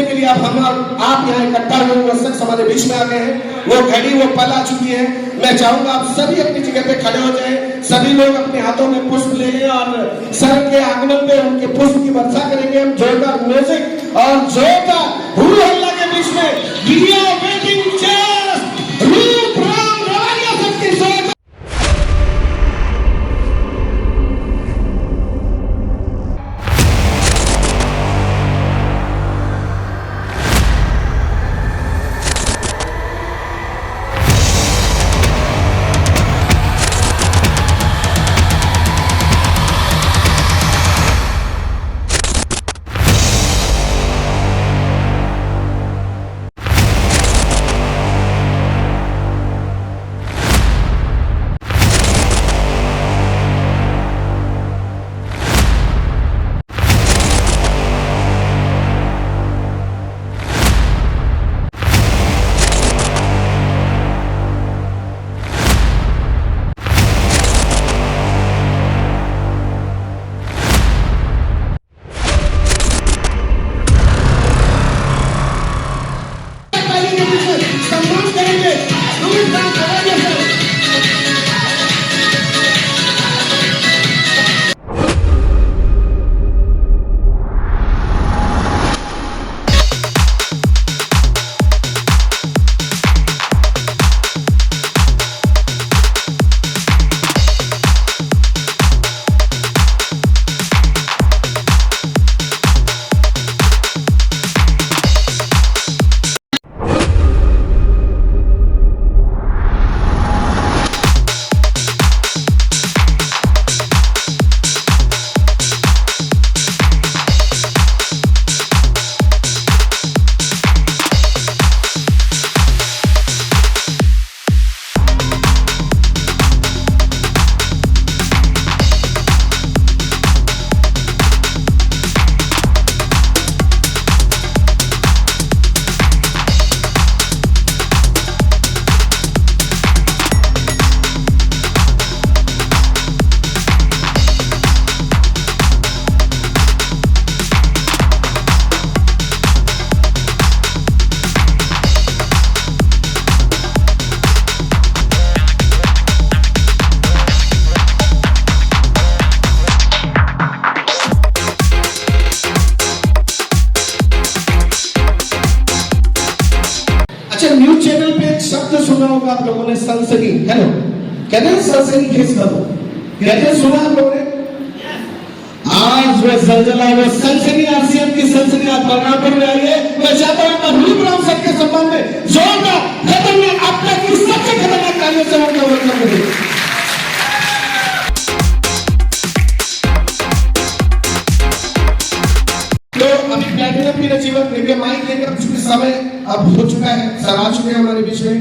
सुनने के लिए अब हम आप यहाँ इकट्ठा हुए, वो शख्स हमारे बीच में आ गए हैं। वो घड़ी वो पल आ चुकी है। मैं चाहूंगा आप सभी अपनी जगह पे खड़े हो जाएं, सभी लोग अपने हाथों में पुष्प ले लें और सर के आंगन पे उनके पुष्प की वर्षा करेंगे। हम जोरदार म्यूजिक और जोरदार हुल हल्ला के बीच में वी आर वेटिंग जस्ट रूप राम रवैया सबके साथ। न्यूज चैनल पे एक शब्द सुना होगा आप लोगों ने, सनसनी। हेलो, कहते हैं सनसनी खेस करो, कहते हैं सुना आप लोगों ने। आज वह जलजला, वो सनसनी, आरसीएम की सनसनी आप बलरामपुर में आई है। मैं चाहता हूं मैं रूप राम सर के सम्मान में जोरदार खतरनाक, अब तक की सबसे खतरनाक तालियों से उनका वेलकम करें। जीवन लेके माइक लेकर चुके समय अब हो चुका है, सर आ चुके हैं हमारे बीच में।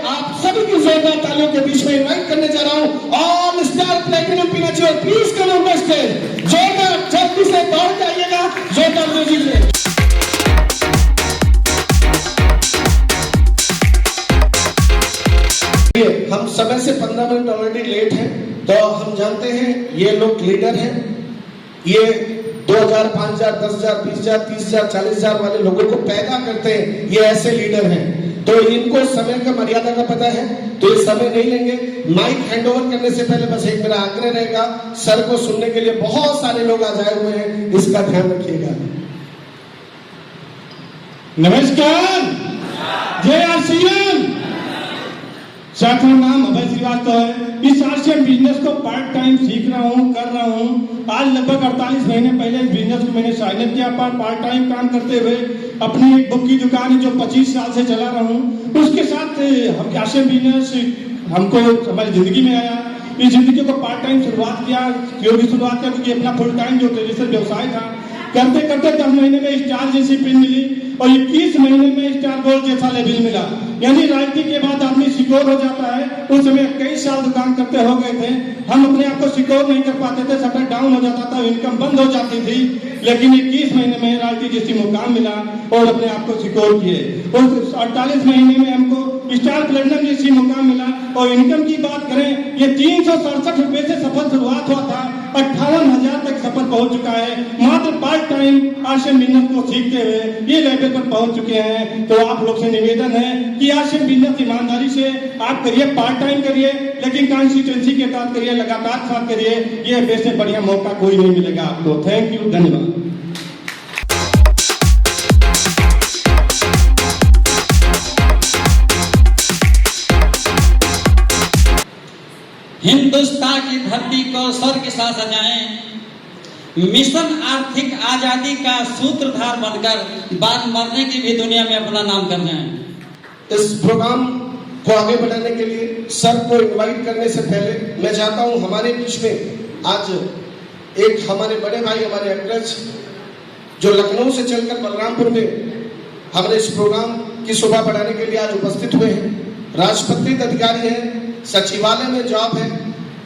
आप सभी की जोरदार तालियों के बीच में इनवाइट करने जा रहा हूं ऑल स्टार प्लैटिनम पीनाची, और please come on the stage. जोरदार जल्दी से दौड़ के आइएगा, जोरदार म्यूजिक से। हम समय से 15 मिनट ऑलरेडी लेट हैं, तो हम जानते हैं ये लोग लीडर हैं। ये 2000, 5000, 10,000, 20,000, 30,000, 40,000 वाले लोगों को पैदा करते हैं। ये ऐसे लीडर हैं, तो इनको समय का मर्यादा का पता है, तो ये समय नहीं लेंगे। माइक हैंडओवर करने से पहले बस एक मेरा आग्रह रहेगा, सर को सुनने के लिए बहुत सारे लोग आ जाए हुए हैं, इसका ध्यान रखिएगा। नमस्कार, जय आरसीएम। साथियों, नाम अभय श्रीवास्तव है। इस आरसीएम बिजनेस को पार्ट टाइम सीख रहा हूँ, कर रहा हूँ। आज लगभग 48 महीने पहले इस बिजनेस को मैंने साइन अप किया। पार्ट टाइम काम करते हुए अपनी एक बुक की दुकान है जो 25 साल से चला रहा हूँ। उसके साथ हम आरसीएम बिजनेस हमको हमारी जिंदगी में आया। इस जिंदगी को पार्ट टाइम शुरुआत किया, क्योंकि क्योंकि अपना फुल टाइम जो ट्रेडिशनल व्यवसाय था, करते करते 10 महीने में स्टार जैसी पिन मिली और 21 महीने में स्टार गोल्ड जैसा लेवल मिला। यानी रॉयल्टी के बाद आदमी सिक्योर हो जाता है। उस समय कई साल दुकान करते हो गए थे, हम अपने आप को सिक्योर नहीं कर पाते थे, शटर डाउन हो जाता था, इनकम बंद हो जाती थी। लेकिन 21 महीने में रॉयल्टी जैसी मुकाम मिला और अपने आप को सिक्योर किए। और 48 महीने में हमको स्टार प्लेटिनम जैसी मुकाम मिला। और इनकम की बात करें, ये 367 रुपए से सफल शुरुआत हुआ था 58,000 तक सफल पहुंच चुका है। मात्र पार्ट टाइम आरसीएम बिजनेस को सीखते हुए ये लेवल पर पहुंच चुके हैं। तो आप लोग से निवेदन है कि आरसीएम बिजनेस ईमानदारी से आप करिए, पार्ट टाइम करिए, लेकिन कंसिस्टेंसी के साथ करिए, लगातार साथ करिए। ये वैसे बढ़िया मौका कोई नहीं मिलेगा आपको। थैंक यू, धन्यवाद। हिंदुस्तान की धरती को स्वर्ग सा सजाएं, मिशन आर्थिक आजादी का सूत्रधार बनकर बाद मरने की भी दुनिया में अपना नाम कर जाएं। इस प्रोग्राम को आगे बढ़ाने के लिए सर को इनवाइट करने से पहले मैं चाहता हूं हमारे बीच में आज एक हमारे बड़े भाई, हमारे अग्रज जो लखनऊ से चलकर बलरामपुर में हमारे इस प्रोग्राम की शोभा बढ़ाने के लिए आज उपस्थित हुए हैं। राजपत्रित अधिकारी हैं, सचिवालय में जॉब है,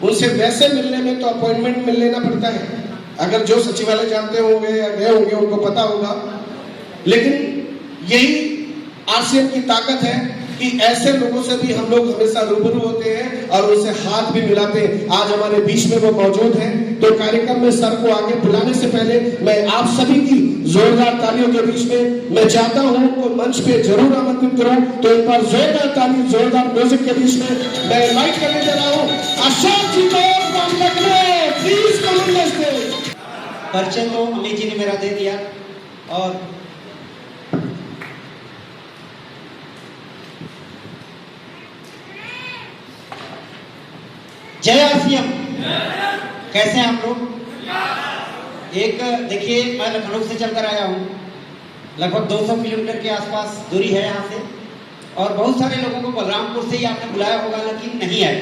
उनसे वैसे मिलने में तो अपॉइंटमेंट मिल लेना पड़ता है। अगर जो सचिवालय जानते होंगे या गए होंगे उनको पता होगा, लेकिन यही आरसीएम की ताकत है कि ऐसे लोगों से भी हम लोग हमेशा रूबरू होते हैं और उनसे हाथ भी मिलाते हैं। आज हमारे बीच में वो मौजूद हैं। तो कार्यक्रम में सर को आगे बुलाने से पहले मैं आप सभी की जोरदार तालियों के बीच में मैं चाहता हूं उनको मंच पे जरूर आमंत्रित करूं। तो एक बार जोरदार ताली, जोरदार म्यूजिक के बीच में मैं इनवाइट करने जा रहा हूं अशोक जी को। Please come on the stage. परिचय तो अमित जी ने मेरा दे दिया और जय आरसीएम। कैसे हैं आप लोग? एक देखिए, मैं लखनऊ से चलकर आया हूँ, लगभग 200 किलोमीटर के आसपास दूरी है यहाँ से, और बहुत सारे लोगों को बलरामपुर से ही आपने बुलाया होगा लेकिन नहीं आए।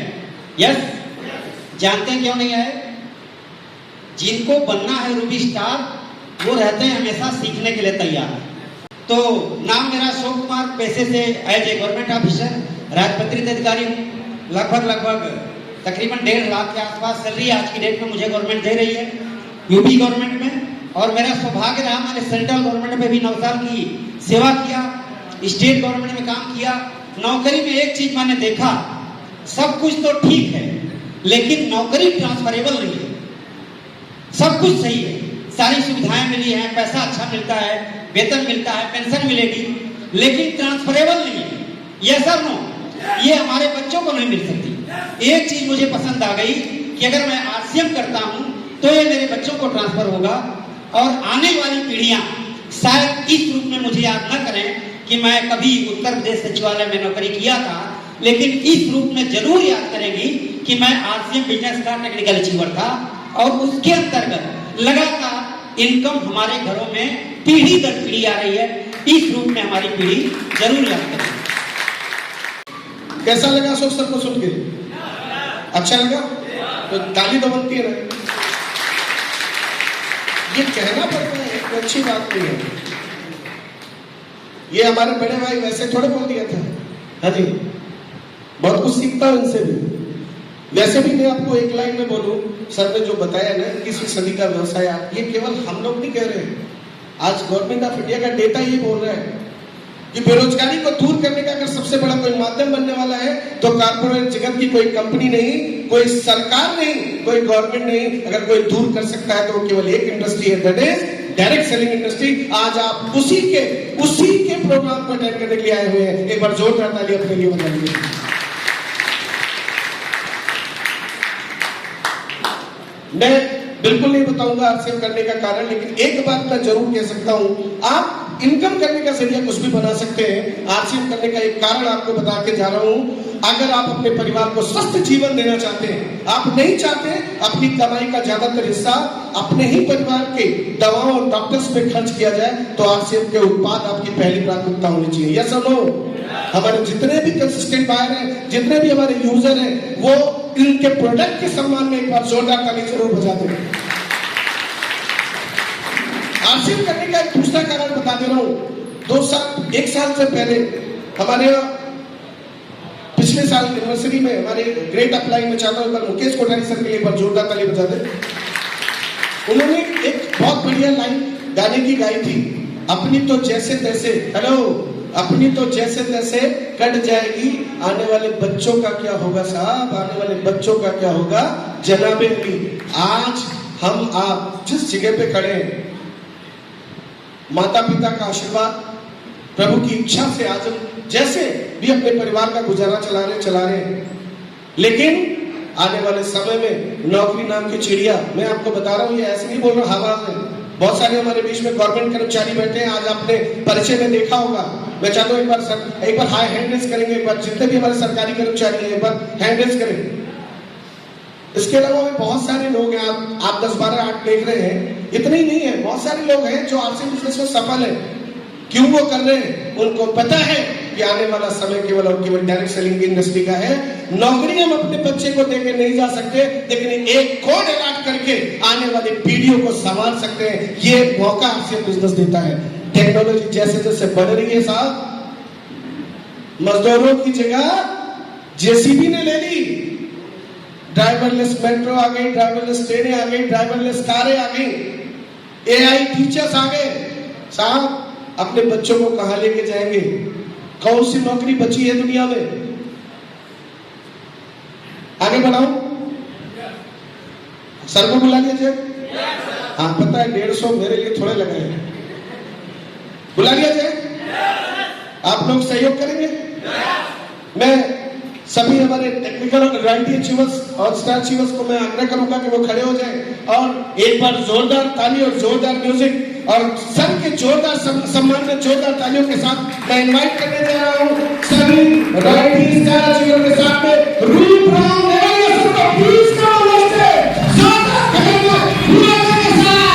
यस, जानते हैं क्यों नहीं आए? जिनको बनना है रूबी स्टार वो रहते हैं हमेशा सीखने के लिए तैयार। तो नाम मेरा अशोक कुमार, पेशे से एज ए गवर्नमेंट ऑफिसर राजपत्रित अधिकारी हूँ। लगभग तकरीबन 1.5 लाख के आसपास सैलरी आज की डेट में मुझे गवर्नमेंट दे रही है, यूपी गवर्नमेंट में। और मेरा सौभाग्य रहा, मैंने सेंट्रल गवर्नमेंट में भी 9 साल की सेवा किया, स्टेट गवर्नमेंट में काम किया। नौकरी में एक चीज मैंने देखा, सब कुछ तो ठीक है लेकिन नौकरी ट्रांसफरेबल नहीं है। सब कुछ सही है, सारी सुविधाएं मिली हैं, पैसा अच्छा मिलता है, वेतन मिलता है, पेंशन मिलेगी, लेकिन ट्रांसफरेबल नहीं है। यस और नो? ये हमारे बच्चों को नहीं मिल सकती। एक चीज मुझे पसंद आ गई कि अगर मैं आरसीएम करता हूं तो ये मेरे बच्चों को ट्रांसफर होगा और आने वाली पीढ़ियां शायद इस रूप में मुझे याद न करें कि मैं कभी उत्तर प्रदेश सचिवालय में नौकरी किया था, लेकिन इस रूप में जरूर याद करेंगी कि मैं आरसीएम बिजनेस का टेक्निकल अचीवर था और उसके अंतर्गत लगातार इनकम हमारे घरों में पीढ़ी दर पीढ़ी आ रही है। इस रूप में हमारी पीढ़ी जरूर याद करेगी। कैसा लगा अशोक सर को सुन के? अच्छा लगा? तो ताली तो बनती है ना। ये कहना पड़ता है, तो अच्छी बात नहीं है। ये हमारे बड़े भाई वैसे थोड़े बोल दिया था। हाँ जी, बहुत कुछ सीखता हूं इनसे भी। वैसे भी मैं आपको एक लाइन में बोलूं, सर ने जो बताया ना, किसी सदी का व्यवसाय, ये केवल हम लोग नहीं कह रहे हैं। आज गवर्नमेंट ऑफ इंडिया का डेटा ये बोल रहा है कि बेरोजगारी को दूर करने का अगर सबसे बड़ा कोई माध्यम बनने वाला है तो कॉर्पोरेट जगत की कोई कंपनी नहीं, कोई सरकार नहीं, कोई गवर्नमेंट नहीं, अगर कोई दूर कर सकता है तो वो केवल एक इंडस्ट्री है, that is direct selling industry. आज आप उसी के प्रोग्राम को अटेंड करने के लिए आए हुए हैं। एक बार जोरदार ताली अपने लिए बजाइए। मैं बिल्कुल नहीं बताऊंगा आरसीएम करने का कारण, लेकिन एक बात मैं जरूर कह सकता हूं, आप इनकम करने का जरिया कुछ भी बना सकते हैं। आरसीएम करने का एक कारण आपको बता के जा रहा हूं। अगर आप अपने परिवार को स्वस्थ जीवन देना चाहते हैं, आप नहीं चाहते अपनी कमाई का ज्यादातर हिस्सा अपने ही परिवार के दवाओं और डॉक्टर्स पे खर्च किया जाए, तो आरसीएम के उत्पाद आपकी पहली प्राथमिकता होनी चाहिए। यस और नो? हमारे जितने भी कंसिस्टेंट बायर हैं, जितने भी हमारे यूजर हैं, वो इनके प्रोडक्ट के सम्मान में एक बार जोरदार ताली जरूर बजाते हैं। आरसीएम करने का एक दूसरा कारण बता दे रहा हूं। 1 साल से पहले हमारे पिछले साल यूनिवर्सिटी में हमारे ग्रेट अप्लाई में, चाहता हूं मुकेश कोठारी सर के लिए एक बार जोरदार ताली बजा दे। उन्होंने एक बहुत बढ़िया लाइन गाने की गाई थी, अपनी तो जैसे तैसे, हेलो अपनी तो जैसे तैसे कट जाएगी, आने वाले बच्चों का क्या होगा साहब, आने वाले बच्चों का क्या होगा जनाबे अली। आज हम आप जिस जगह पे खड़े हैं, माता पिता का आशीर्वाद, प्रभु की इच्छा से आज हम जैसे भी अपने परिवार का गुजारा चला रहे हैं, लेकिन आने वाले समय में नौकरी नाम की चिड़िया, मैं आपको बता रहा हूं, ये ऐसे नहीं बोल रहा हवा में, बहुत सारे हमारे बीच में गवर्नमेंट कर्मचारी बैठे हैं, आज आपने परिचय में देखा होगा। मैं चाहता हूं एक बार हाई हैंड रेस करेंगे, एक बार जितने भी हमारे सरकारी कर्मचारी हैं एक बार हैंड रेस करें। इसके अलावा भी बहुत सारे लोग हैं, आप 10-12 आठ देख रहे हैं, इतने ही नहीं है, बहुत सारे लोग हैं जो आपसे बिजनेस में सफल है। क्यों वो कर रहे हैं? उनको पता है कि आने वाला समय केवल और केवल डायरेक्ट सेलिंग की इंडस्ट्री का है। नौकरी हम अपने बच्चे को देके नहीं जा सकते, लेकिन एक कोड अलॉट करके आने वाली पीढ़ियों को संभाल सकते हैं। ये मौका आपसे बिजनेस देता है। टेक्नोलॉजी जैसे जैसे बढ़ रही है साहब, मजदूरों की जगह जेसीबी ने ले ली, ड्राइवरलेस मेट्रो आ गई, ड्राइवरलेस ट्रेनें आ गई, ड्राइवरलेस कारें आ गई, एआई टीचर्स आ गए। साहब अपने बच्चों को कहां लेके जाएंगे? कौन सी नौकरी बची है दुनिया में? आगे बढ़ाओ, सर को बुला लीजिए। हाँ पता है 150 मेरे लिए थोड़े लगे हैं, बुला लिया जाए। आप लोग सहयोग करेंगे? मैं सभी हमारे टेक्निकल और रॉयल्टी अचीवर्स और स्टार अचीवर्स को मैं आग्रह करूंगा कि वो खड़े हो जाएं और एक बार जोरदार ताली और जोरदार म्यूजिक और सबके जोरदार सम्मान में जोरदार तालियों के साथ मैं इनवाइट करने जा रहा हूं सभी रॉयल्टी स्टार अचीवर के साथ में रूप राम प्लीज कम जोरदार करेंगे पूरे के साथ।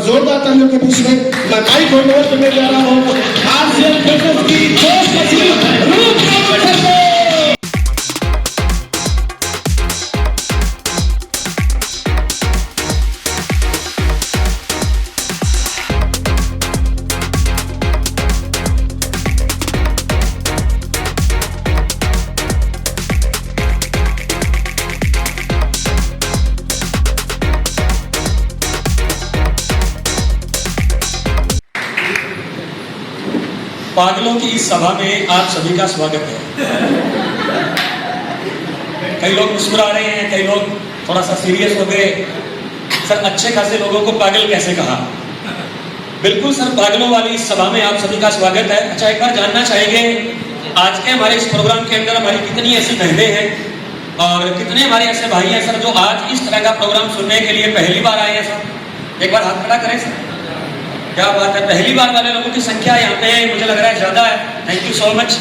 जोरदार तालियों के बीच में मैं माइक होल्ड करने जा रहा हूं आरसीएल बिजनेस की दोस्त पागलों की इस सभा में आप सभी का स्वागत है। कई लोग मुस्कुरा रहे हैं, कई लोग थोड़ा सा सीरियस हो गए। सर अच्छे खासे लोगों को पागल कैसे कहा? बिल्कुल सर, पागलों वाली इस सभा में आप सभी का स्वागत है। अच्छा, एक बार जानना चाहेंगे आज के हमारे इस प्रोग्राम के अंदर हमारी कितनी ऐसी बहनें हैं और कितने हमारे ऐसे भाई हैं सर जो आज इस तरह का प्रोग्राम सुनने के लिए पहली बार आए हैं? सर एक बार हाथ खड़ा करें सर। क्या बात है, पहली बार वाले लोगों की संख्या यहाँ पे मुझे लग रहा है ज्यादा है। Thank you so much.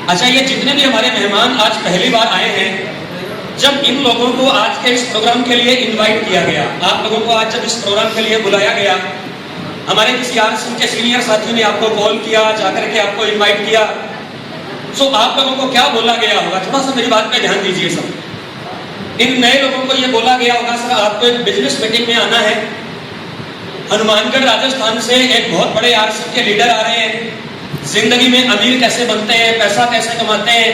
अच्छा, ये जितने भी हमारे मेहमान आज पहली बार आए हैं, जब इन लोगों को आज के इस प्रोग्राम के लिए इनवाइट किया गया, आप लोगों को आज जब इस प्रोग्राम के लिए बुलाया गया, हमारे किसी आरसीएम के सीनियर साथी ने आपको कॉल किया, जाकर के आपको इन्वाइट किया, तो आप लोगों को क्या बोला गया होगा? थोड़ा सा मेरी बात पे ध्यान दीजिए सर। इन नए लोगों को ये बोला गया होगा सर आपको एक बिजनेस मीटिंग में आना है, हनुमानगढ़ राजस्थान से एक बहुत बड़े आरसीएम के लीडर आ रहे हैं, जिंदगी में अमीर कैसे बनते हैं, पैसा कैसे कमाते हैं,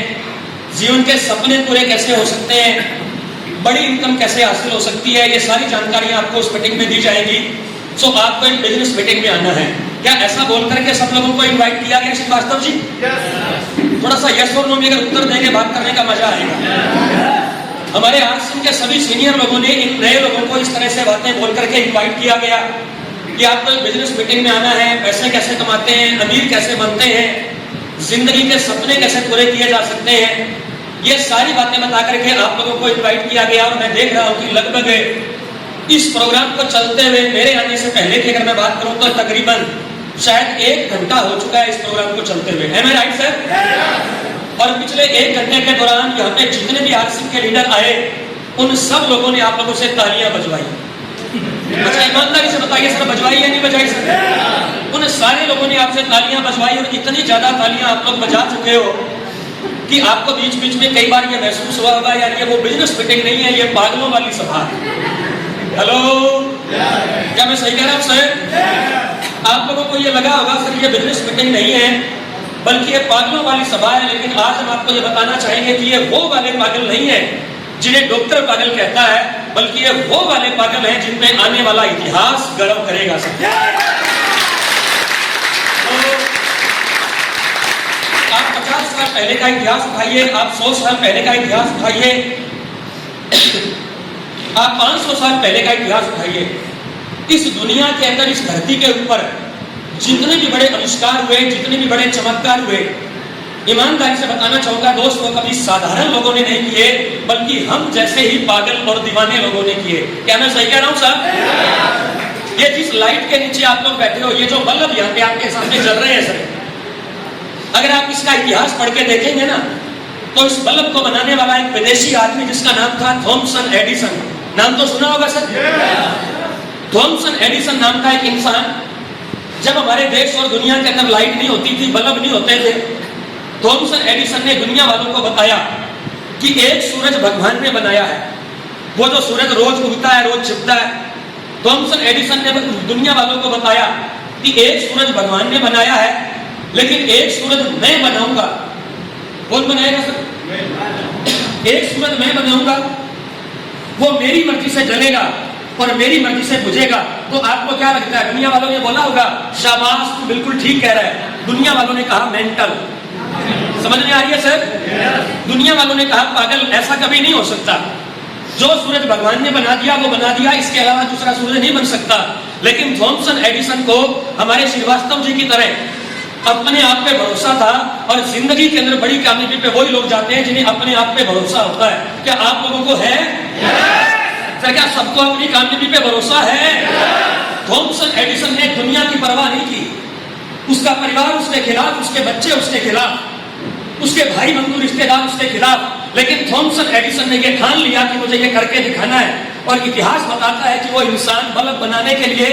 जीवन के सपने पूरे कैसे हो सकते हैं, बड़ी इनकम कैसे हासिल हो सकती है, ये सारी जानकारियां आपको उस मीटिंग में दी जाएगी। सो आपको एक बिजनेस मीटिंग में आना है। क्या ऐसा बोल करके सब लोगों को इनवाइट किया गया श्रीवास्तव जी? थोड़ा सा यस और नो में अगर उत्तर देंगे बात करने का मजा आएगा। हमारे आरसीएम के सभी सीनियर लोगों ने इन नए लोगों को इस तरह से बातें बोल करके इनवाइट किया गया कि आपको एक बिजनेस मीटिंग में आना है, पैसे कैसे कमाते हैं, अमीर कैसे बनते हैं, जिंदगी के सपने कैसे पूरे किए जा सकते हैं, ये सारी बातें बता करके आप लोगों को इनवाइट किया गया। और मैं देख रहा हूं कि लगभग इस प्रोग्राम को चलते हुए मेरे आने से पहले की अगर मैं बात करूं तो तकरीबन शायद 1 घंटा हो चुका है इस प्रोग्राम को चलते हुए। है मैं राइट सर? और पिछले 1 घंटे के दौरान यहाँ पे जितने भी आरसीएम के लीडर आए उन सब लोगों ने आप लोगों से तालियां बजवाई। अच्छा ईमानदारी से बताइए सर, बजवाई या नहीं बजवाई सर? उन सारे लोगों ने आपसे तालियां बजवाई और इतनी ज्यादा तालियां आप लोग बजा चुके हो कि आपको बीच बीच में कई बार ये महसूस हुआ होगा यार ये वो बिजनेस मीटिंग नहीं है, ये पागलों वाली सभा है। हेलो, क्या मैं सही कह रहा हूं सर? आप लोगों को ये लगा होगा सर ये बिजनेस मीटिंग नहीं है बल्कि ये पागलों वाली सभा है। लेकिन आज हम आपको ये बताना चाहेंगे कि ये वो वाले पागल नहीं है जिन्हें डॉक्टर पागल कहता है, बल्कि ये वो वाले पागल हैं जिनमें आने वाला इतिहास गर्व करेगा सर। आप 50 साल पहले का इतिहास उठाइए, आप 100 साल पहले का इतिहास उठाइए, आप 500 साल पहले का इतिहास उठाइए। इस दुनिया के अंदर, इस धरती के ऊपर जितने भी बड़े आविष्कार हुए, जितने भी बड़े चमत्कार हुए, ईमानदारी से बताना चाहूंगा दोस्तों, कभी साधारण लोगों ने नहीं किए बल्कि हम जैसे ही पागल और दीवाने लोगों ने किए। क्या मैं सही कह रहा हूं साहब? ये जिस लाइट के नीचे आप लोग बैठे हो, ये जो बल्ब यहाँ पे आपके सामने जल रहे हैं सर, अगर आप इसका इतिहास पढ़ के देखेंगे ना तो इस बल्ब को बनाने वाला एक विदेशी आदमी जिसका नाम था थॉमसन एडिसन, नाम तो सुना होगा सर? थॉमसन एडिसन नाम का एक इंसान, जब हमारे देश और दुनिया के अंदर लाइट नहीं होती थी, बल्ब नहीं होते थे, थॉमसन एडिसन ने दुनिया वालों को बताया कि एक सूरज भगवान ने बनाया है। वो जो सूरज रोज उगता है, रोज छिपता है, थॉमसन एडिसन ने दुनिया वालों को बताया कि एक सूरज भगवान ने बनाया है, लेकिन एक सूरज मैं बनाऊंगा। कौन बनाएगा सर? एक सूरज मैं बनाऊंगा, वो मेरी मर्जी से जलेगा और मेरी मर्जी से बुझेगा। तो आपको क्या लगता है? दुनिया वालों ने बोला होगा शाबाश तू बिल्कुल ठीक कह रहा है। दुनिया वालों ने कहा मेंटल। समझ में आ रही है सर? दुनिया वालों ने कहा पागल, ऐसा कभी नहीं हो सकता। जो सूरज भगवान ने बना दिया वो बना दिया, इसके अलावा दूसरा सूरज नहीं बन सकता। लेकिन थॉमसन एडिसन को हमारे श्रीवास्तव जी की तरह अपने आप पे भरोसा था। और जिंदगी के अंदर बड़ी कामयाबी पे वही लोग जाते हैं जिन्हें अपने आप पे भरोसा होता है। क्या आप लोगों को है? क्या सबको अपनी कामयाबी पे भरोसा है? थॉमसन एडिसन ने दुनिया की परवाह नहीं की। उसका परिवार उसके खिलाफ, उसके बच्चे उसके खिलाफ, उसके भाई बंधु रिश्तेदार उसके खिलाफ, लेकिन थॉमसन एडिसन ने यह ठान लिया कि मुझे ये करके दिखाना है। और इतिहास बताता है कि वो इंसान बल्ब बनाने के लिए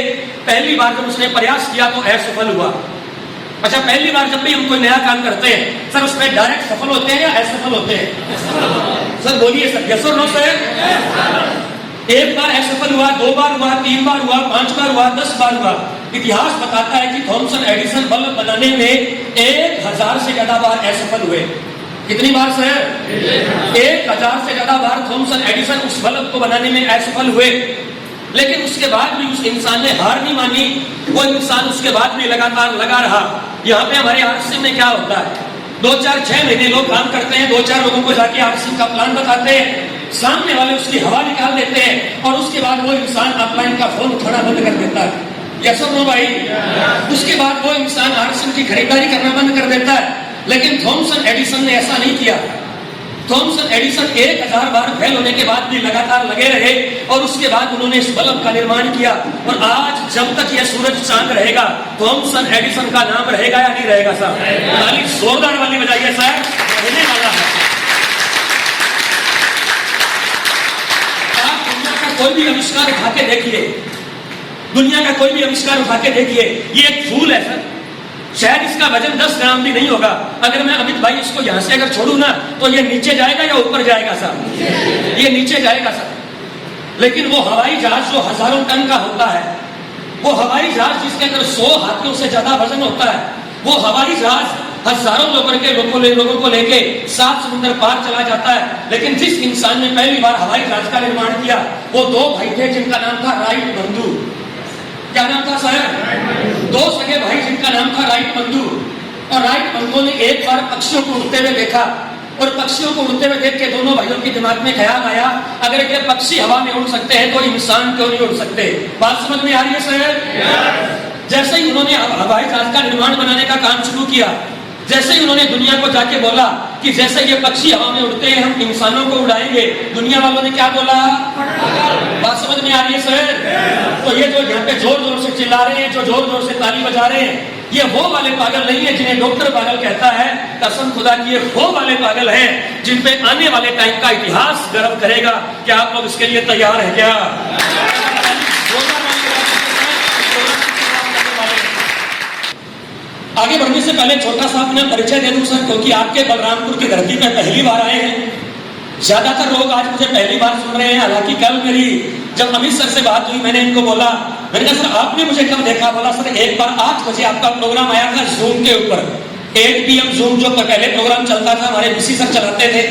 पहली बार जब उसने प्रयास किया तो असफल हुआ। अच्छा, पहली बार जब भी हम कोई नया काम करते हैं सर, उसमें डायरेक्ट सफल होते हैं या असफल होते हैं? सर बोलिए सर, यस और नो सर? एक बार असफल हुआ, 2 बार हुआ, 3 बार हुआ, 5 बार हुआ, 10 बार हुआ। इतिहास बताता है कि थॉमसन एडिसन बल्ब बनाने में 1000 से ज्यादा बार असफल हुए। कितनी बार सर? 1000 से ज्यादा बार थॉमसन एडिसन उस बल्ब को बनाने में असफल हुए। लेकिन उसके बाद भी उस इंसान ने हार नहीं मानी। वो इंसान उसके बाद भी लगातार लगा रहा। यहाँ पे हमारे आरसीएम में क्या होता है, 2-4-6 महीने लोग काम करते हैं, 2-4 लोगों को जाके आरसीएम का प्लान बताते हैं, सामने वाले उसकी हवा निकाल देते हैं और उसके बाद वो इंसान अपलाइन का फोन उठाना बंद कर देता है। यस और नो भाई? उसके बाद वो इंसान आरसीएम की खरीदारी करना बंद कर देता है। लेकिन थॉमसन एडिसन ने ऐसा नहीं किया। थॉमसन एडिसन 1000 बार फेल होने के बाद भी लगातार लगे रहे और उसके बाद उन्होंने इस बल्ब का निर्माण किया। और आज जब तक यह सूरज चांद रहेगा, थॉमसन एडिसन का नाम रहेगा या नहीं रहेगा साहब? ताली जोरदार वाली बजाइए सर, रहने वाला है। आप दुनिया का कोई भी आविष्कार उठा के देखिए, दुनिया का कोई भी आविष्कार उठा के देखिए, ये एक फूल है सर, शायद इसका वजन 10 ग्राम भी नहीं होगा। अगर मैं अमित भाई इसको यहां से अगर छोड़ू ना तो ये नीचे जाएगा या ऊपर जाएगा साहब? ये नीचे जाएगा सर। लेकिन वो हवाई जहाज जो हजारों टन का होता है, वो हवाई जहाज जिसके अंदर 100 हाथियों से ज्यादा वजन होता है, वो हवाई जहाज हजारों लोगों को लेके 7 समुद्र पार चला जाता है। लेकिन जिस इंसान ने पहली बार हवाई जहाज का निर्माण किया वो 2 भाई थे जिनका नाम था राइट बंधु। क्या नाम था सर? दो सगे भाई जिनका नाम था राइट बंधु, और राइट बंधु ने एक बार पक्षियों को उड़ते हुए देखा, और पक्षियों को उड़ते हुए देख के दोनों भाइयों के दिमाग में ख्याल आया, अगर ये पक्षी हवा में उड़ सकते हैं तो इंसान क्यों नहीं उड़ सकते। बात समझ में आ रही है सर? जैसे ही उन्होंने हवाई जहाज का निर्माण बनाने का काम शुरू किया, जैसे ही उन्होंने दुनिया को जाके बोला कि जैसे ये पक्षी हवा में उड़ते हैं हम इंसानों को उड़ाएंगे, दुनिया वालों ने क्या बोला? बात समझ में आ रही है सर? तो ये जो यहाँ पे जोर जोर से चिल्ला रहे हैं, जो जोर जोर से ताली बजा रहे हैं, ये वो वाले पागल नहीं है जिन्हें डॉक्टर पागल कहता है। कसम खुदा की, ये वो वाले पागल हैं जिन पे आने वाले टाइम का इतिहास गर्व करेगा। क्या आप लोग इसके लिए तैयार हैं क्या? आगे बढ़ने से पहले छोटा सा अपना परिचय दे दूं सर, क्योंकि आपके बलरामपुर की धरती पर पहली बार आए हैं। ज्यादातर लोग आज मुझे पहली बार सुन रहे हैं। हालांकि कल मेरी जब अमित सर से बात हुई, मैंने इनको बोला, मैंने कहा सर आपने मुझे कब देखा? बोला सर एक बार 8 बजे आपका प्रोग्राम आया था जूम के ऊपर, 8 PM जूम जो पहले प्रोग्राम चलता था, हमारे बीसी सर चलाते थे।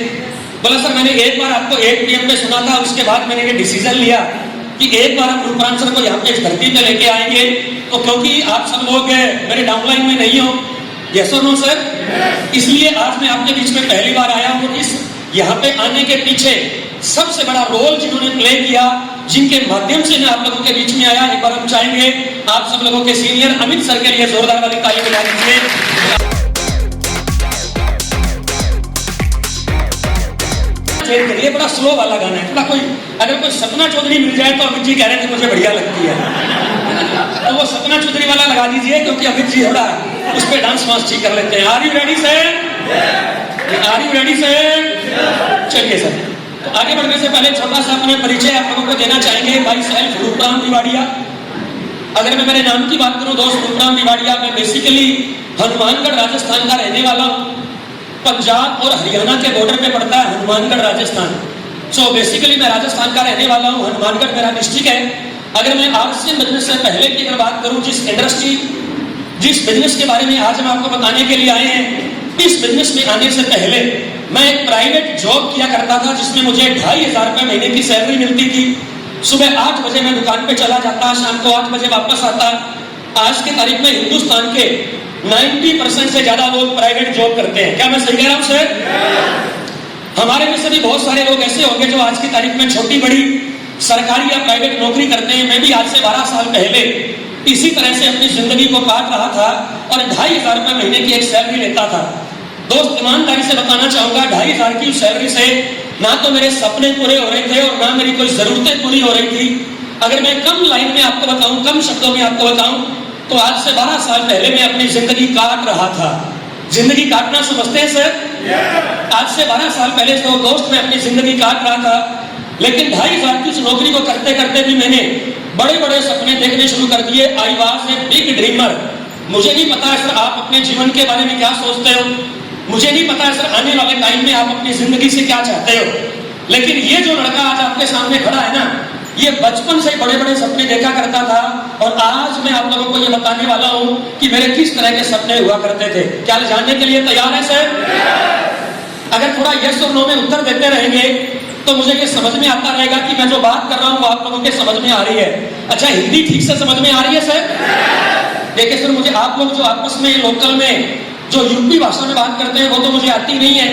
बोला सर मैंने एक बार आपको 8 PM पे सुना था, उसके बाद मैंने ये डिसीजन लिया कि एक बार हम रूपराम सर को यहाँ पे इस धरती पे लेके आएंगे। तो क्योंकि आप सब लोग मेरे डाउनलाइन में नहीं हो, यस और नो सर, इसलिए आज मैं आपके बीच में पहली बार आया हूँ। इस यहाँ पे आने के पीछे सबसे बड़ा रोल जिन्होंने प्ले किया, जिनके माध्यम से मैं आप लोगों के बीच में आया, एक बार हम चाहेंगे आप सब लोगों के सीनियर अमित सर के लिए जोरदार वाली ताली बजा दीजिए। ये बड़ा स्लो वाला गाना है, थोड़ा कोई अगर कोई सपना चौधरी मिल जाए तो अमित जी कह रहे थे मुझे बढ़िया लगती है, तो वो सपना चौधरी वाला लगा दीजिए, क्योंकि अमित जी थोड़ा उस पर डांस वांस ठीक कर लेते हैं। Are you ready sir? Are you ready sir? चलिए सर, तो आगे बढ़ने से पहले छोटा सा अपने परिचय आप लोगों को देना चाहेंगे। My self Rupram Diwadiya. अगर मैं मेरे नाम की बात करूं दोस्त, रूपराम दिवाड़िया, मैं बेसिकली हनुमानगढ़ राजस्थान का रहने वाला हूं। पंजाब और हरियाणा के बॉर्डर पे पड़ता है हनुमानगढ़ राजस्थान। सो बेसिकली मैं राजस्थान का रहने वाला हूं, हनुमानगढ़ मेरा डिस्ट्रिक्ट है। अगर मैं आरसीएम बिजनेस से पहले की अगर बात करूं, जिस बिजनेस के बारे में आज हम आपको बताने के लिए आए हैं, इस बिजनेस में आने से पहले मैं एक प्राइवेट जॉब किया करता था, जिसमें मुझे 2500 रुपए महीने की सैलरी मिलती थी। सुबह 8 बजे मैं दुकान पे चला जाता, शाम को 8 बजे वापस आता। आज के तारीख में हिंदुस्तान के 90% से ज्यादा लोग प्राइवेट जॉब करते हैं। क्या मैं सही कह रहा हूं सर? हमारे में से भी बहुत सारे लोग ऐसे होंगे जो आज की तारीख में छोटी बड़ी सरकारी या प्राइवेट नौकरी करते हैं। मैं भी आज से 12 साल पहले इसी तरह से अपनी जिंदगी को काट रहा था और 2500 रुपए महीने की एक सैलरी लेता था। दोस्त ईमानदारी से बताना चाहूंगा, 2500 की सैलरी से ना तो मेरे सपने पूरे हो रहे थे और ना मेरी कोई जरूरतें पूरी हो रही थी। अगर मैं कम लाइन में आपको बताऊं, कम शब्दों में आपको बताऊं, तो आज से 12 साल पहले मैं अपनी जिंदगी काट रहा था। जिंदगी काटना समझते हैं सर? आज से 12 साल पहले तो दोस्त मैं अपनी जिंदगी काट रहा था, लेकिन 2500 की नौकरी को करते करते भी मैंने बड़े बड़े सपने देखने शुरू कर दिए। I was a big dreamer. मुझे नहीं पता है सर आप अपने जीवन के बारे में क्या सोचते हो, मुझे नहीं पता है सर आने वाले टाइम में आप अपनी जिंदगी से क्या चाहते हो, लेकिन ये जो लड़का आज आपके सामने खड़ा है ना, ये बचपन से बड़े बड़े सपने देखा करता था। और आज मैं आप लोगों को ये बताने वाला हूं कि मेरे किस तरह के सपने हुआ करते थे। क्या जानने के लिए तैयार है सर? अगर थोड़ा यस और नो में उत्तर देते रहेंगे तो मुझे ये समझ में आता रहेगा कि मैं जो बात कर रहा हूं वो आप लोगों के समझ में आ रही है। अच्छा, हिंदी ठीक से समझ में आ रही है सर? देखिए सर, मुझे आप लोग जो आपस में लोकल में जो यूपी भाषा में बात करते हैं वो तो मुझे आती नहीं है।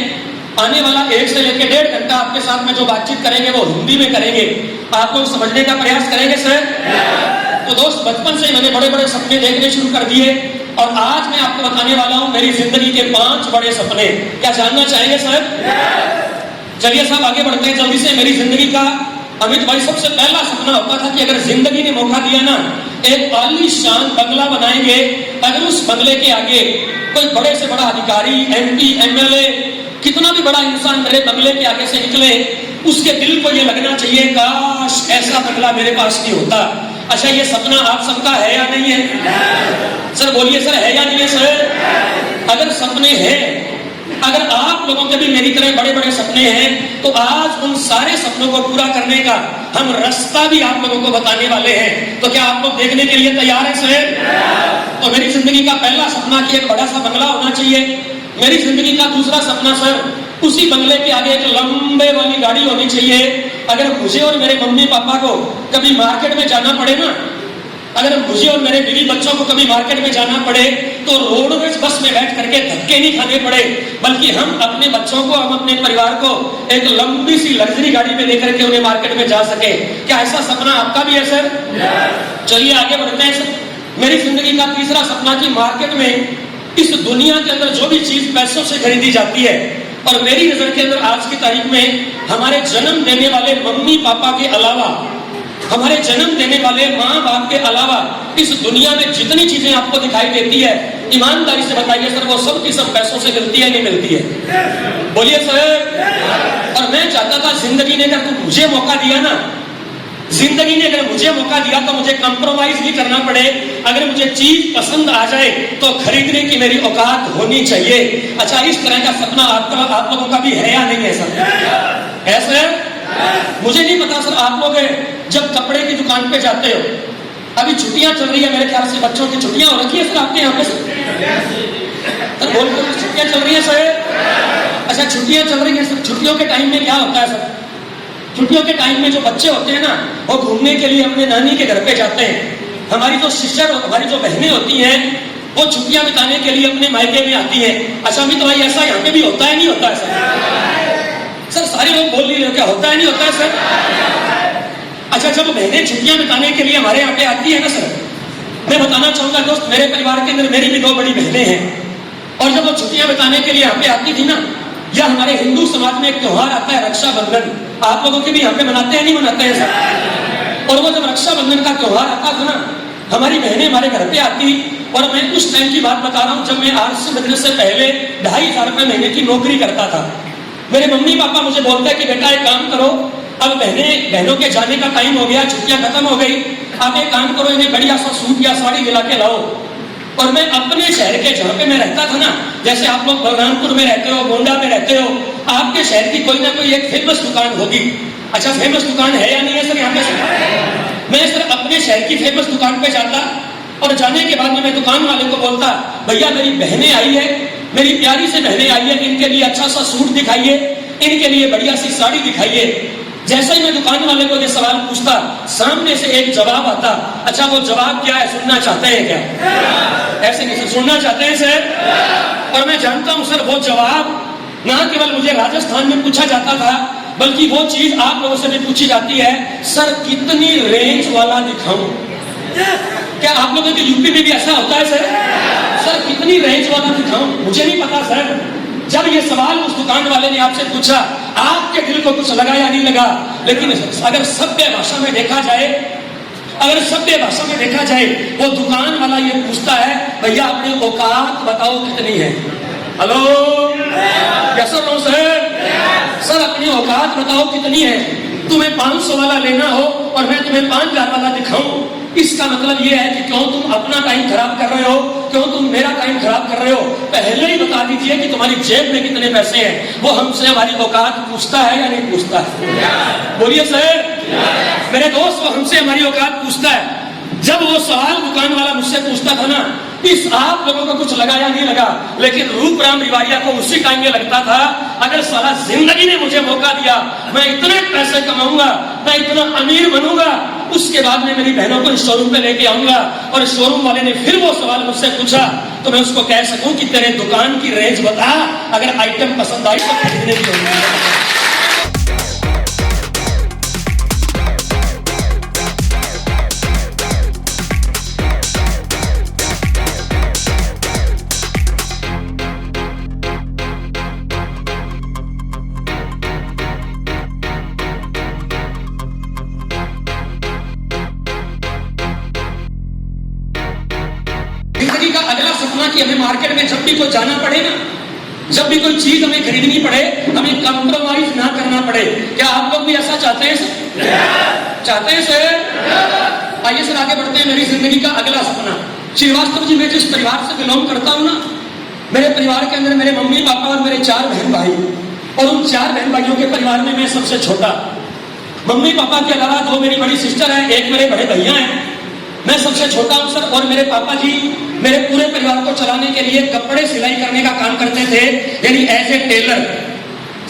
आने वाला 1 से लेकर 1.5 घंटा आपके साथ में जो बातचीत करेंगे वो हिंदी में करेंगे। आप लोग समझने का प्रयास करेंगे सर? तो दोस्त, बचपन से मैंने बड़े बड़े सपने देखने शुरू कर दिए और आज मैं आपको बताने वाला हूं मेरी जिंदगी के 5 बड़े सपने। क्या जानना चाहेंगे सर? चलिए साहब आगे बढ़ते हैं जल्दी से। मेरी जिंदगी का अमित भाई सबसे पहला सपना होता था कि अगर जिंदगी ने मौका दिया ना, एक आलीशान बंगला बनाएंगे। अगर उस बंगले के आगे कोई बड़े से बड़ा अधिकारी, MP, MLA, कितना भी बड़ा इंसान मेरे बंगले के आगे से निकले, उसके दिल को ये लगना चाहिए काश ऐसा बंगला मेरे पास भी होता। अच्छा, ये सपना आप सबका है या नहीं है? सर बोलिए सर, है या नहीं है सर? अगर सपने हैं, अगर आप लोगों के भी मेरी तरह बड़े बड़े सपने हैं, तो आज उन सारे सपनों को पूरा करने का हम रास्ता भी आप लोगों को बताने वाले हैं। तो क्या आप लोग देखने के लिए तैयार हैं सर? तो मेरी जिंदगी का पहला सपना कि एक बड़ा सा बंगला होना चाहिए। मेरी जिंदगी का दूसरा सपना सर, उसी बंगले के आगे एक लंबे वाली गाड़ी होनी चाहिए। अगर मुझे और मेरे मम्मी पापा को कभी मार्केट में जाना पड़े ना, अगर मुझे और मेरे बीवी बच्चों को कभी मार्केट में जाना पड़े तो रोडवेज बस में बैठ करके धक्के नहीं खाने पड़े, बल्कि हम अपने बच्चों को, हम अपने परिवार को एक लंबी सी लग्जरी गाड़ी में लेकर के उन्हें मार्केट में जा सके। क्या ऐसा सपना आपका भी है सर? चलिए आगे बढ़ते हैं सर। मेरी जिंदगी का तीसरा सपना कि मार्केट में इस दुनिया के अंदर जो भी चीज पैसों से खरीदी जाती है, और मेरी नजर के अंदर आज की तारीख में हमारे जन्म देने वाले मम्मी पापा के अलावा, हमारे जन्म देने वाले माँ बाप के अलावा इस दुनिया में जितनी चीजें आपको दिखाई देती है, ईमानदारी से बताइए सर, वो सब की सब पैसों से मिलती है नहीं मिलती है? बोलिए सर। और मैं चाहता था जिंदगी ने अगर मुझे मौका दिया ना, जिंदगी ने अगर मुझे मौका दिया तो मुझे कंप्रोमाइज नहीं करना पड़े। अगर मुझे चीज पसंद आ जाए तो खरीदने की मेरी औकात होनी चाहिए। अच्छा, इस तरह का सपना आप लोगों का भी है या नहीं है सर? है सर? मुझे नहीं पता सर, आप लोग जब कपड़े की दुकान पे जाते हो, अभी छुट्टियां चल रही है, मेरे ख्याल से बच्चों की छुट्टियां हो रखी है सर आपके यहाँ पे सर? बोल छुट्टियां चल रही है सर? अच्छा, छुट्टियां चल रही है सर। छुट्टियों के टाइम में क्या होता है सर? छुट्टियों के टाइम में जो बच्चे होते हैं ना, वो घूमने के लिए अपने नानी के घर पे जाते हैं। हमारी जो सिस्टर, हमारी जो बहनें होती हैं, वो छुट्टियां बिताने के लिए अपने मायके में आती हैं। अच्छा अमित भाई, ऐसा यहाँ पे भी होता है नहीं होता है सर? सर सारे लोग बोल रहे हो, क्या होता है नहीं होता है सर? अच्छा, जब बहनें छुट्टियां बिताने के लिए हमारे यहाँ पे आती है ना सर, मैं बताना चाहूंगा दोस्त, मेरे परिवार के अंदर मेरी भी 2 बड़ी बहनें हैं, और जब वो छुट्टियां बिताने के लिए यहाँ पे आती थी ना, या हमारे हिंदू समाज में एक त्योहार आता है रक्षाबंधन, आप लोगों के भी यहाँ पे मनाते हैं नहीं मनाते हैं सर? और वो जब रक्षाबंधन का त्योहार आता था ना, हमारी बहनें हमारे घर पे आती, और मैं उस टाइम की बात बता रहा हूँ जब मैं आज से बदलने से पहले 2,500 रुपए महीने की नौकरी करता था। मेरे मम्मी पापा मुझे बोलते हैं कि बेटा एक काम करो, अब बहनों के जाने का टाइम हो गया, छुट्टियां खत्म हो गई, आप एक काम करो, इन्हें बढ़िया सा सूट या साड़ी दिला के लाओ। और मैं अपने शहर के, जहाँ पे मैं रहता था ना, जैसे आप लोग बलरामपुर में रहते हो, गोंडा में रहते हो, आपके शहर की कोई ना कोई एक फेमस दुकान होगी। अच्छा, फेमस दुकान है या नहीं है सर यहाँ पे? मैं सर अपने शहर की फेमस दुकान पे जाता, और जाने के बाद में मैं दुकान वाले को बोलता, भैया मेरी बहनें आई है, मेरी प्यारी से बहनें आई है, इनके लिए अच्छा सा सूट दिखाइए, इनके लिए बढ़िया सी साड़ी दिखाइए। जैसे ही मैं दुकान वाले को ये सवाल पूछता, सामने से एक जवाब आता। अच्छा, वो जवाब क्या है, सुनना चाहते हैं क्या? ऐसे नहीं सर, सुनना चाहते हैं सर? और मैं जानता हूं सर, वो जवाब न केवल मुझे राजस्थान में पूछा जाता था, बल्कि वो चीज आप लोगों से भी पूछी जाती है, सर कितनी रेंज वाला दिखाऊं? क्या आप लोगों के यूपी में भी ऐसा होता है सर? सर कितनी रेंज वाला दिखाऊं? मुझे नहीं पता सर। जब ये सवाल उस दुकान वाले ने आपसे पूछा, आपके दिल को कुछ लगा या नहीं लगा? लेकिन अगर सभ्य भाषा में देखा जाए, अगर सभ्य भाषा में देखा जाए, वो दुकान वाला ये पूछता है, भैया अपनी औकात बताओ कितनी है? हेलो, कैसा लो सर? सर अपनी औकात बताओ कितनी है? तुम्हें 500 वाला लेना हो और मैं तुम्हें 5,000 वाला दिखाऊं, इसका मतलब ये है कि क्यों तुम अपना टाइम खराब कर रहे हो, क्यों तुम मेरा टाइम खराब कर रहे हो? पहले ही बता दीजिए कि तुम्हारी जेब में कितने पैसे हैं। वो हमसे हमारी औकात पूछता है या नहीं पूछता है? बोलिए सर। मेरे दोस्त, वो हमसे हमारी औकात पूछता है। जब वो सवाल दुकान वाला मुझसे पूछता था ना, इस आप लोगों को कुछ लगा या नहीं लगा? लेकिन रूपराम रिवाड़िया को उसी टाइम में लगता था, अगर साला जिंदगी ने मुझे मौका दिया, मैं इतने पैसे कमाऊंगा, मैं इतना अमीर बनूंगा, उसके बाद में मेरी बहनों को इस शोरूम पे लेके आऊंगा, और शोरूम वाले ने फिर वो सवाल मुझसे पूछा, तो मैं उसको कह सकूं कि तेरे दुकान की रेंज बता, अगर आइटम पसंद आई तो खरीदने की होगी। जिंदगी का अगला सपना कि हमें मार्केट में जब भी कोई जाना पड़े ना, जब भी कोई चीज हमें खरीदनी पड़े, हमें कंप्रोमाइज ना करना पड़े। क्या आप लोग भी ऐसा चाहते हैं सर? चाहते हैं सर? आइए सर आगे बढ़ते हैं। मेरी जिंदगी का अगला सपना, श्रीवास्तव जी, मैं जिस परिवार से बिलोंग करता हूँ ना, मेरे परिवार के अंदर मेरे मम्मी पापा और मेरे 4 बहन भाई, और उन 4 बहन भाइयों के परिवार में मैं सबसे छोटा। मम्मी पापा के अलावा 2 मेरी बड़ी सिस्टर है, 1 मेरे बड़े भैया हैं, मैं सबसे छोटा हूं सर। और मेरे पापा जी मेरे पूरे परिवार को चलाने के लिए कपड़े सिलाई करने का काम करते थे, यानी एज ए टेलर।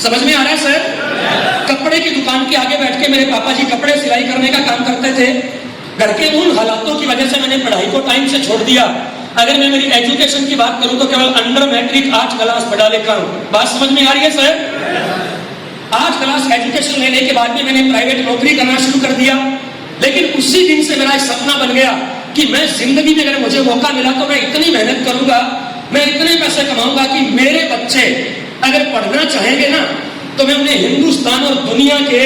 समझ में आ रहा है सर? कपड़े की दुकान के आगे बैठ के मेरे पापा जी कपड़े सिलाई करने का काम करते थे। घर के उन हालातों की वजह से मैंने पढ़ाई को टाइम से छोड़ दिया। अगर मैं मेरी एजुकेशन की बात करूं तो केवल अंडर मैट्रिक 8 क्लास पढ़ा लिखा हूं। बात समझ में आ रही है सर? 8 क्लास एजुकेशन लेने के बाद में मैंने प्राइवेट नौकरी करना शुरू कर दिया। लेकिन उसी दिन से मेरा एक सपना बन गया कि मैं जिंदगी में अगर मुझे मौका मिला तो मैं इतनी मेहनत करूंगा, मैं इतने पैसे कमाऊंगा कि मेरे बच्चे अगर पढ़ना चाहेंगे ना तो मैं उन्हें हिंदुस्तान और दुनिया के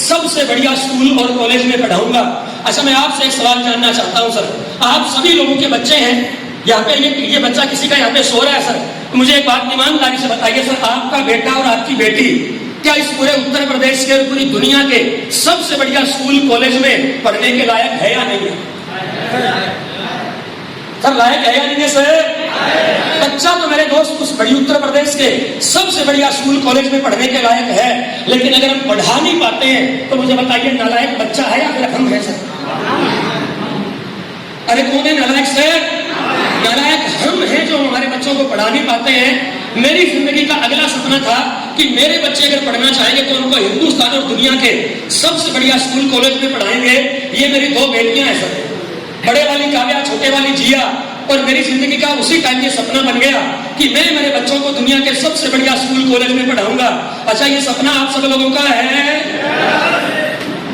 सबसे बढ़िया स्कूल और कॉलेज में पढ़ाऊंगा। अच्छा, मैं आपसे एक सवाल जानना चाहता हूं सर, आप सभी लोगों के बच्चे हैं यहाँ पे, ये बच्चा किसी का यहाँ पे सो रहा है सर, तो मुझे एक बात ईमानदारी से बताइए सर, आपका बेटा और आपकी बेटी क्या इस पूरे उत्तर प्रदेश के पूरी दुनिया के सबसे बढ़िया स्कूल कॉलेज में पढ़ने के लायक है या नहीं है? सर लायक है या नहीं है सर? बच्चा तो मेरे दोस्त उस बड़ी उत्तर प्रदेश के सबसे बढ़िया स्कूल कॉलेज में पढ़ने के लायक है, लेकिन अगर हम पढ़ा नहीं पाते हैं तो मुझे बताइए नालायक बच्चा है या फिर हम है सर? अरे कौन है नालायक सर? नालायक हम हैं जो हमारे बच्चों को पढ़ा नहीं पाते हैं। मेरी जिंदगी का अगला सपना था कि मेरे बच्चे अगर पढ़ना चाहेंगे तो उनको हिंदुस्तान और दुनिया के सबसे बढ़िया स्कूल कॉलेज में पढ़ाएंगे। ये मेरी 2 बेटियां हैं सर, बड़े वाली काव्या, छोटे वाली जिया। और मेरी जिंदगी का उसी टाइम ये सपना बन गया कि मैं मेरे बच्चों को दुनिया के सबसे बढ़िया स्कूल कॉलेज में पढ़ाऊंगा। अच्छा, ये सपना आप सब लोगों का है?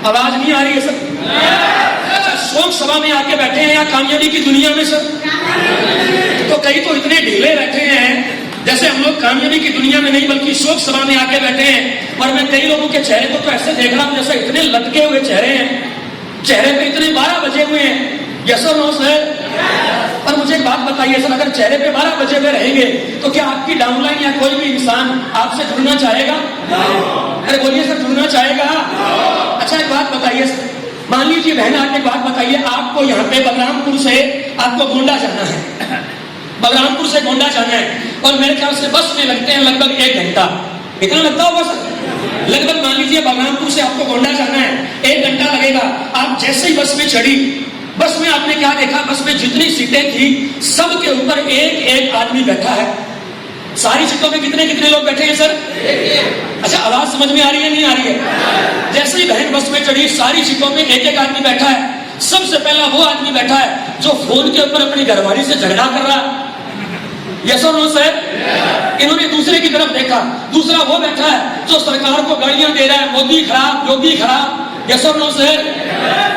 आवाज नहीं आ रही है सर? अच्छा, शोक सभा में आके बैठे हैं या कामयाबी की दुनिया में सर? तो कई तो इतने ढीले बैठे हैं जैसे हम लोग कामयाबी की दुनिया में नहीं बल्कि शोक सभा में आके बैठे हैं। और मैं कई लोगों के चेहरे को तो ऐसे देख रहा हूं जैसे इतने लटके हुए चेहरे हैं, चेहरे पे इतने 12 बजे हुए हैं। यस और नो सर? और मुझे एक बात बताइए सर, अगर चेहरे पे 12 बजे हुए रहेंगे तो क्या आपकी डाउनलाइन या कोई भी इंसान आपसे जुड़ना चाहेगा? अरे बोलिए सर, जुड़ना चाहेगा? अच्छा, एक बात बताइए सर, मान लीजिए बहन, आप एक बात बताइए, आपको यहाँ पे बलरामपुर से आपको गोंडा जाना है, बलरामपुर से गोंडा जाना है, और मेरे ख्याल से बस में लगते हैं लगभग 1 घंटा। कितना लगता होगा सर? लगभग मान लीजिए बलरामपुर से आपको गोंडा जाना है, 1 घंटा लगेगा। आप जैसे ही बस में चढ़ी, बस में आपने क्या देखा, बस में जितनी सीटें थी सबके ऊपर एक आदमी बैठा है। सारी सीटों में कितने कितने लोग बैठे हैं सर? अच्छा, आवाज समझ में आ रही है नहीं आ रही है? जैसे ही बहन बस में चढ़ी, सारी सीटों में एक आदमी बैठा है। सबसे पहला वो आदमी बैठा है जो फोन के ऊपर अपनी घरवाली से झगड़ा कर रहा है। यस और नो सर? इन्होंने दूसरे की तरफ देखा, दूसरा वो बैठा है जो सरकार को गालियां दे रहा है, मोदी खराब, योगी खराब। यस और नो सर?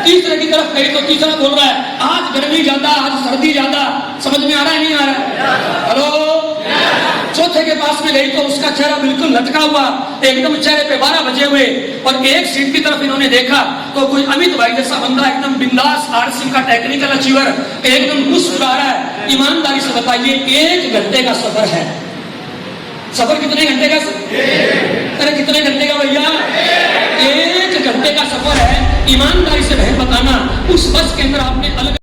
तीसरे की तरफ गई तो तीसरा बोल रहा है आज गर्मी ज्यादा, आज सर्दी ज्यादा। समझ में आ रहा है नहीं आ रहा है? हेलो? चौथे के पास में गई तो उसका चेहरा बिल्कुल लटका हुआ, एकदम चेहरे पे 12 बजे हुए। और एक सीट की तरफ इन्होंने देखा तो कोई अमित भाई जैसा बंदा एकदम बिंदास, आरसी का टेक्निकल अचीवर, एकदम मुस्कुरा रहा है। ईमानदारी से बताइए, 1 घंटे का सफर है। सफर कितने घंटे का? अरे कितने घंटे का भैया? 1 घंटे का सफर है। ईमानदारी से बहन बताना, उस बस के अंदर आपने अलग